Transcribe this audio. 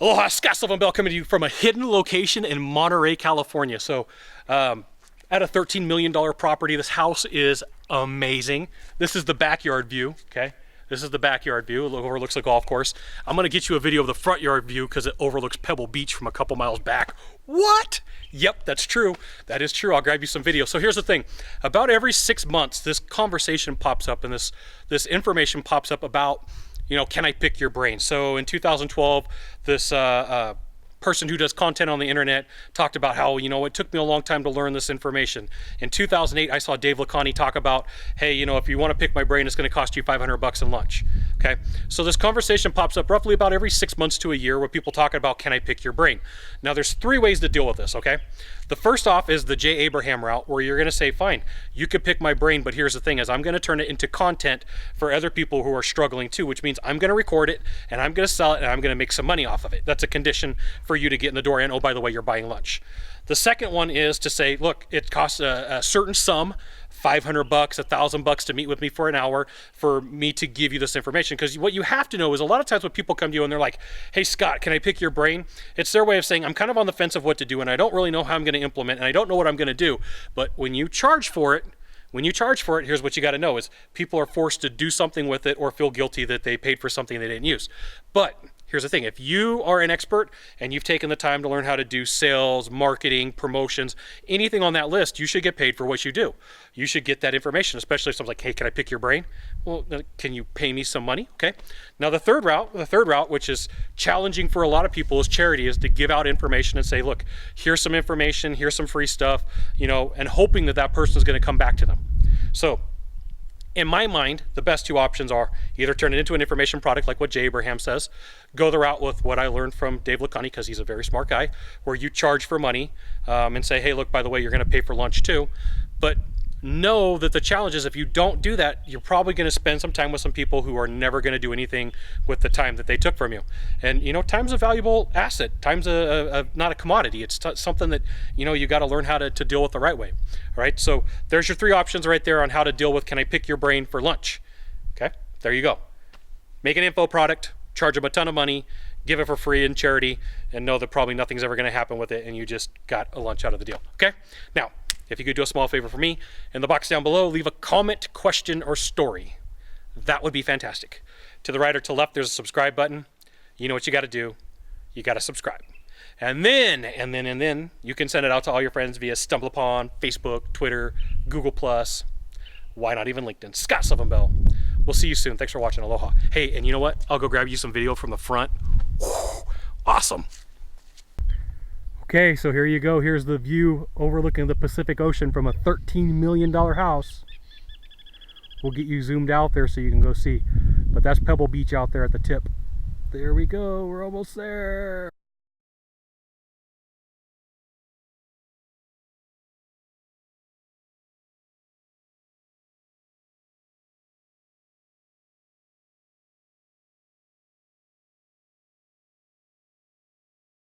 Aloha, Scott Sylvan Bell coming to you from a hidden location in Monterey, California. So at a $13 million property, this house is amazing. This is the backyard view, okay? This is the backyard view. It overlooks a golf course. I'm gonna get you a video of the front yard view because it overlooks Pebble Beach from a couple miles back. What? Yep, that's true. That is true. I'll grab you some video. So here's the thing. About every 6 months, this conversation pops up and this information pops up about, you know, can I pick your brain? So in 2012, this person who does content on the internet talked about how, you know, it took me a long time to learn this information. In 2008, I saw Dave Lacani talk about, hey, you know, if you want to pick my brain, it's going to cost you $500 in lunch. Okay, so this conversation pops up roughly about every 6 months to a year where people talk about, can I pick your brain? Now there's 3 ways to deal with this, okay? The first off is the Jay Abraham route, where you're going to say, fine, you could pick my brain, but here's the thing is I'm going to turn it into content for other people who are struggling too, which means I'm going to record it and I'm going to sell it and I'm going to make some money off of it. That's a condition for you to get in the door, and oh, by the way, you're buying lunch. The second one is to say, look, it costs a certain sum, $500, $1,000 to meet with me for an hour for me to give you this information. Because what you have to know is a lot of times when people come to you and they're like, hey Scott, can I pick your brain? It's their way of saying, I'm kind of on the fence of what to do and I don't really know how I'm going to implement and I don't know what I'm going to do. But when you charge for it, here's what you got to know is people are forced to do something with it or feel guilty that they paid for something they didn't use. But here's the thing, if you are an expert and you've taken the time to learn how to do sales, marketing, promotions, anything on that list, you should get paid for what you do. You should get that information, especially if someone's like, hey, can I pick your brain? Well, can you pay me some money? Okay. Now the third route, which is challenging for a lot of people is charity, is to give out information and say, look, here's some information, here's some free stuff, you know, and hoping that that person is going to come back to them. So in my mind, the best 2 options are either turn it into an information product like what Jay Abraham says, go the route with what I learned from Dave Lacani because he's a very smart guy, where you charge for money and say, hey, look, by the way, you're going to pay for lunch too. But know that the challenge is if you don't do that, you're probably going to spend some time with some people who are never going to do anything with the time that they took from you. And you know, time's a valuable asset. Time's not a commodity. It's something that, you know, you got to learn how to deal with the right way. All right, so there's your 3 options right there on how to deal with, can I pick your brain for lunch? Okay, there you go. Make an info product, charge them a ton of money, give it for free in charity, and know that probably nothing's ever going to happen with it and you just got a lunch out of the deal. Okay, now if you could do a small favor for me, in the box down below, leave a comment, question, or story. That would be fantastic. To the right or to left, there's a subscribe button. You know what you got to do. You got to subscribe. And then you can send it out to all your friends via StumbleUpon, Facebook, Twitter, Google+. Why not even LinkedIn? Scott Sylvan Bell. We'll see you soon. Thanks for watching. Aloha. Hey, and you know what? I'll go grab you some video from the front. Awesome. Okay, so here you go. Here's the view overlooking the Pacific Ocean from a $13 million house. We'll get you zoomed out there so you can go see. But that's Pebble Beach out there at the tip. There we go. We're almost there.